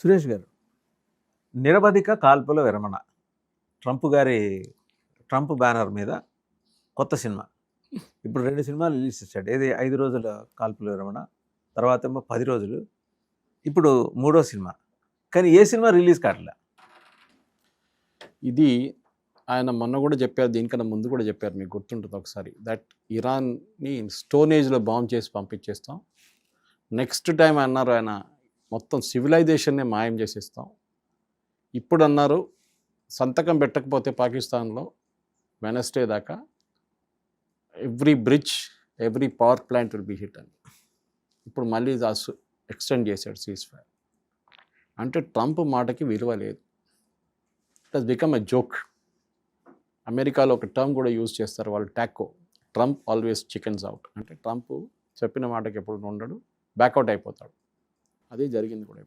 సురేష్ గారు, నిరవధిక కాల్పుల విరమణ ట్రంప్ బ్యానర్ మీద కొత్త సినిమా. ఇప్పుడు 2 సినిమాలు రిలీజ్ చేశాడు. ఏది 5 రోజుల కాల్పుల విరమణ, తర్వాత ఏమో 10 రోజులు, ఇప్పుడు 3వ సినిమా. కానీ ఏ సినిమా రిలీజ్ కావట్లే. ఇది ఆయన మొన్న కూడా చెప్పారు, దీనికన్నా ముందు కూడా చెప్పారు, మీకు గుర్తుంటుంది ఒకసారి, దట్ ఇరాన్ని స్టోన్ ఏజ్లో బాంబ్ చేసి పంపించేస్తాం. నెక్స్ట్ టైం అన్నారు ఆయన మొత్తం సివిలైజేషన్నే మాయం చేసేస్తాం. ఇప్పుడు అన్నారు సంతకం పెట్టకపోతే పాకిస్తాన్లో వెనస్డే దాకా every bridge, every power plant will be hit అని. ఇప్పుడు మళ్ళీ ఎక్స్టెండ్ చేశాడు సీజ్ ఫైర్. అంటే ట్రంప్ మాటకి విలువ లేదు. It has become a joke. అమెరికాలో ఒక టర్మ్ కూడా యూజ్ చేస్తారు వాళ్ళు, Taco. Trump always chickens out. అంటే ట్రంప్ చెప్పిన మాటకి ఎప్పుడు ఉండడు, బ్యాక్అవుట్ అయిపోతాడు. అదే జరిగింది కూడా.